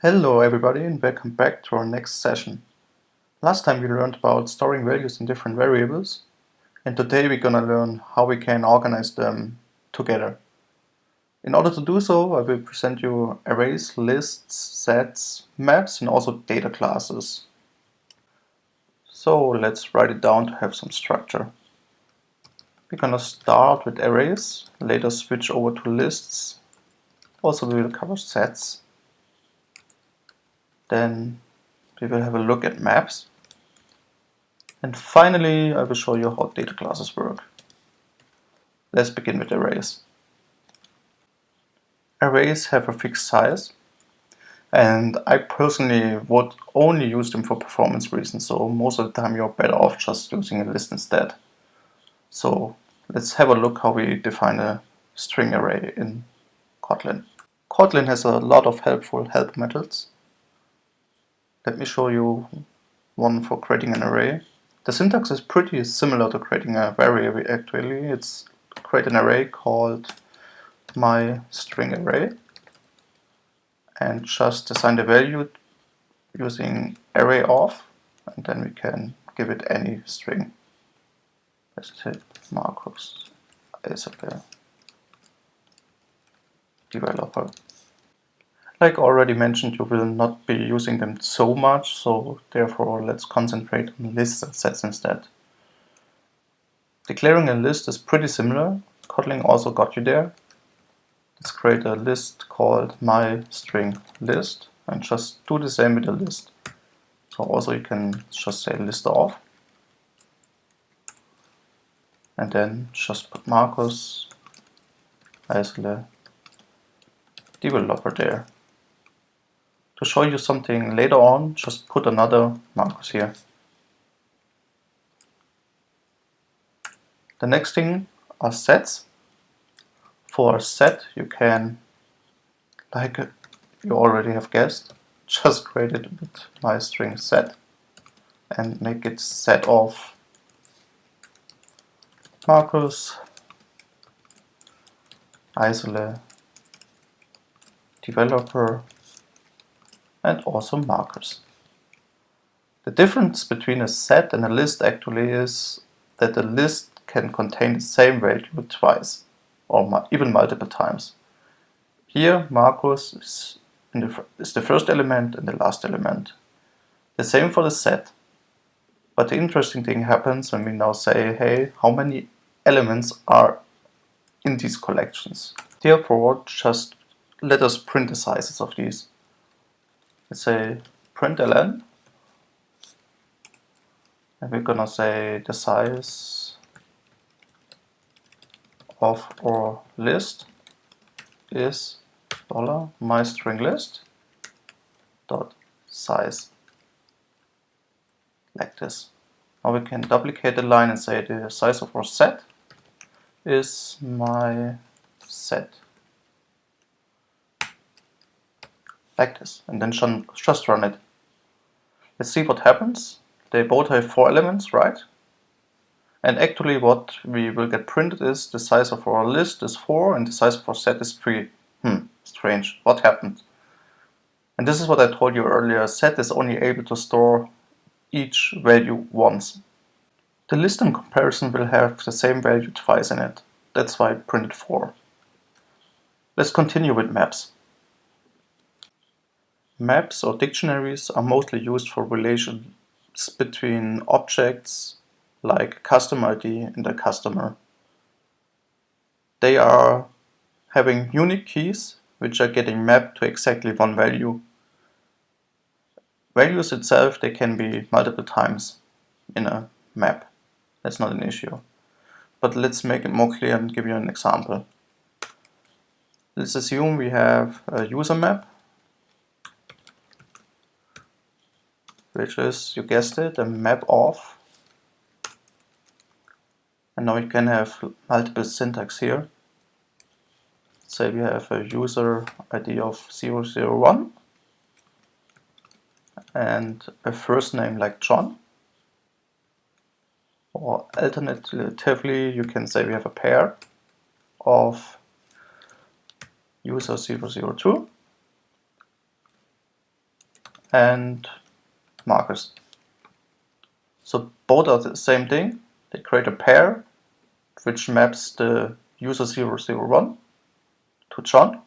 Hello everybody and welcome back to our next session. Last time we learned about storing values in different variables, and today we're gonna learn how we can organize them together. In order to do so, I will present you arrays, lists, sets, maps, and also data classes. So let's write it down to have some structure. We're gonna start with arrays, later switch over to lists. Also we will cover sets. Then we will have a look at maps. And finally, I will show you how data classes work. Let's begin with arrays. Arrays have a fixed size, and I personally would only use them for performance reasons, so most of the time you're better off just using a list instead. So let's have a look how we define a string array in Kotlin. Kotlin has a lot of helpful help methods. Let me show you one for creating an array. The syntax is pretty similar to creating a variable actually. It's create an array called my string array and just assign the value using array of, and then we can give it any string. Let's take Marcus, Isabel, developer. Like already mentioned, you will not be using them so much, so therefore let's concentrate on lists and sets instead. Declaring a list is pretty similar. Kotlin also got you there. Let's create a list called my string list and just do the same with the list. So also you can just say list of and then just put Marcus, Isle, developer there. To show you something later on, just put another Marcus here. The next thing are sets. For a set, you can, like you already have guessed, just create it with my string set and make it set of Marcus, Isle, developer, and also markers. The difference between a set and a list actually is that a list can contain the same value twice or even multiple times. Here Marcus is the first element and the last element. The same for the set. But the interesting thing happens when we now say, hey, how many elements are in these collections? Therefore, just let us print the sizes of these. Let's say println, and we're gonna say the size of our list is $myStringList dot size, like this. Now we can duplicate the line and say the size of our set is my set, like this, and then just run it. Let's see what happens. They both have 4 elements, right? And actually what we will get printed is the size of our list is 4 and the size of our set is 3. Strange. What happened? And this is what I told you earlier. A set is only able to store each value once. The list in comparison will have the same value twice in it. That's why I printed 4. Let's continue with maps. Maps or dictionaries are mostly used for relations between objects like customer ID and a customer. They are having unique keys which are getting mapped to exactly one value. Values itself, they can be multiple times in a map. That's not an issue. But let's make it more clear and give you an example. Let's assume we have a user map, which is, you guessed it, a map of. And now we can have multiple syntax here. Say we have a user ID of 001 and a first name like John. Or alternatively, you can say we have a pair of user 002 and Marcus. So both are the same thing. They create a pair which maps the user 001 to John,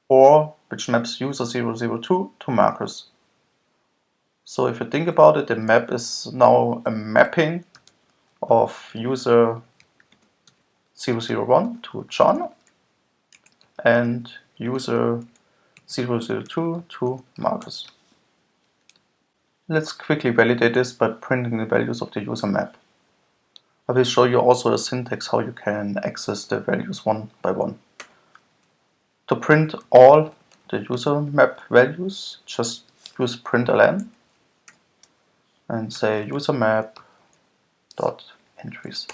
or which maps user 002 to Marcus. So if you think about it, the map is now a mapping of user 001 to John and user 002 to Marcus. Let's quickly validate this by printing the values of the user map. I will show you also the syntax how you can access the values one by one. To print all the user map values, just use println and say user map dot entries.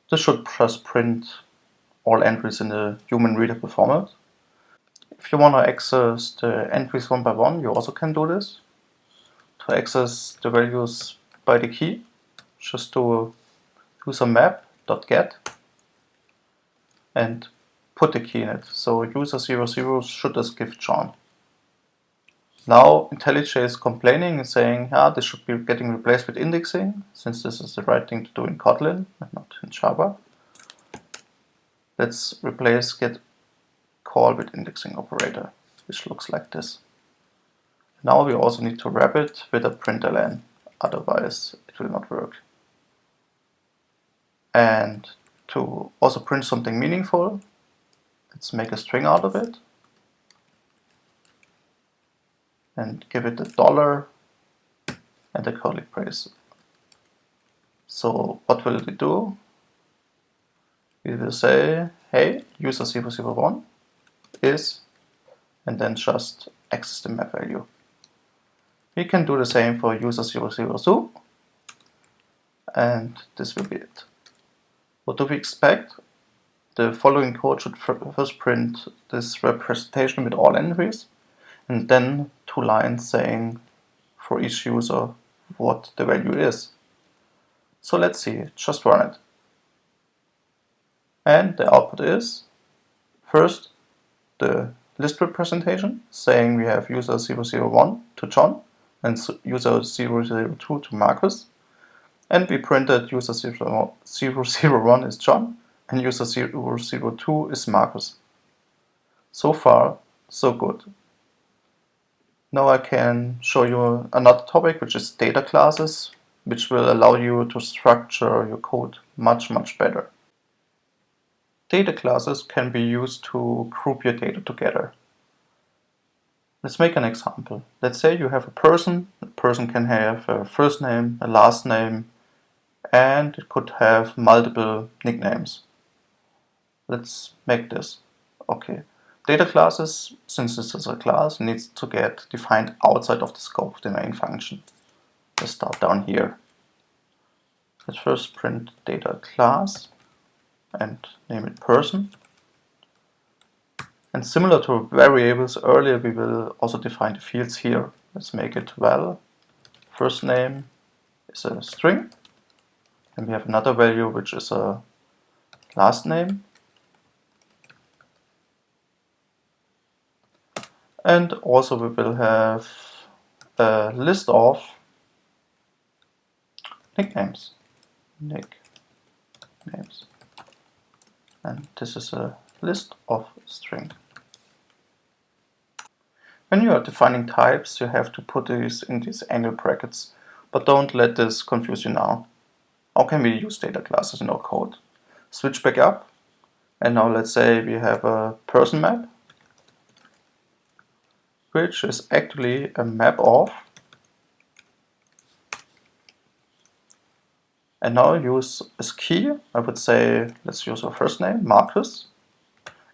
This should just print all entries in the human readable format. If you want to access the entries one by one, you also can do this. To access the values by the key, just do user map.get and put the key in it. So user 00 should just give John. Now IntelliJ is complaining and saying, this should be getting replaced with indexing, since this is the right thing to do in Kotlin and not in Java. Let's replace get call with indexing operator, which looks like this. Now we also need to wrap it with a println, otherwise it will not work. And to also print something meaningful, let's make a string out of it and give it a dollar and a curly brace. So what will we do? We will say, hey, user 001 is, and then just access the map value. We can do the same for user 002, and this will be it. What do we expect? The following code should first print this representation with all entries, and then 2 lines saying for each user what the value is. So let's see, just run it. And the output is first the list representation saying we have user 001 to John and user 002 to Marcus. And we printed user 001 is John and user 002 is Marcus. So far, so good. Now I can show you another topic, which is data classes, which will allow you to structure your code much better. Data classes can be used to group your data together. Let's make an example. Let's say you have a person. The person can have a first name, a last name, and it could have multiple nicknames. Let's make this. Okay. Data classes, since this is a class, needs to get defined outside of the scope of the main function. Let's start down here. Let's first print data class and name it person. And similar to variables earlier, we will also define the fields here. Let's make it val. First name is a string. And we have another value which is a last name. And also we will have a list of nicknames. And this is a list of string. When you are defining types, you have to put these in these angle brackets, but don't let this confuse you now. How can we use data classes in our code? Switch back up, and now let's say we have a person map, which is actually a map of, and now use as key, I would say, let's use our first name, Marcus,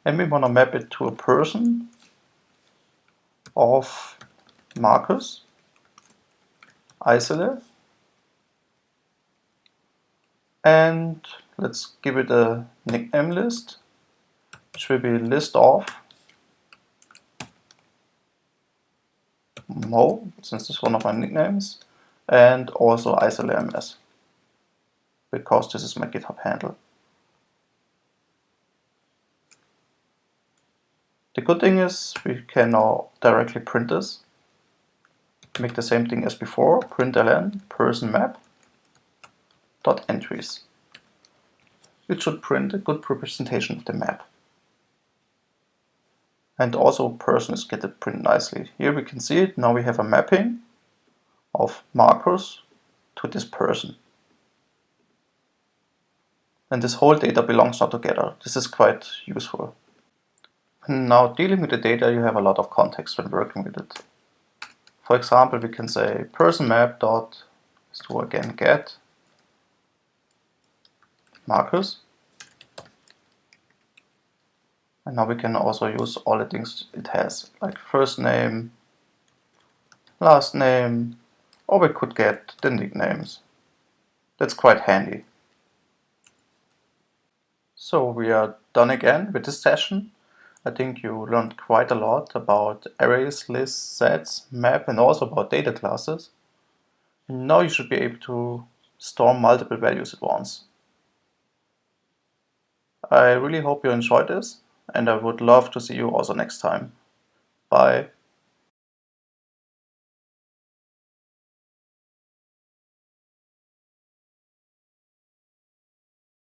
and we want to map it to a person of Marcus, isolate, and let's give it a nickname list, which will be list of Mo, since this is one of my nicknames, and also isolate ms, because this is my GitHub handle. The good thing is we can now directly print this. make the same thing as before, println person map dot entries. It should print a good representation of the map. And also person is getting printed nicely. Here we can see it. Now we have a mapping of Marcus to this person. And this whole data belongs now together. This is quite useful. And now dealing with the data, you have a lot of context when working with it. For example, we can say person map dot, let's do again get Marcus. And now we can also use all the things it has, like first name, last name, or we could get the nicknames. That's quite handy. So we are done again with this session. I think you learned quite a lot about arrays, lists, sets, map, and also about data classes. And now you should be able to store multiple values at once. I really hope you enjoyed this, and I would love to see you also next time. Bye.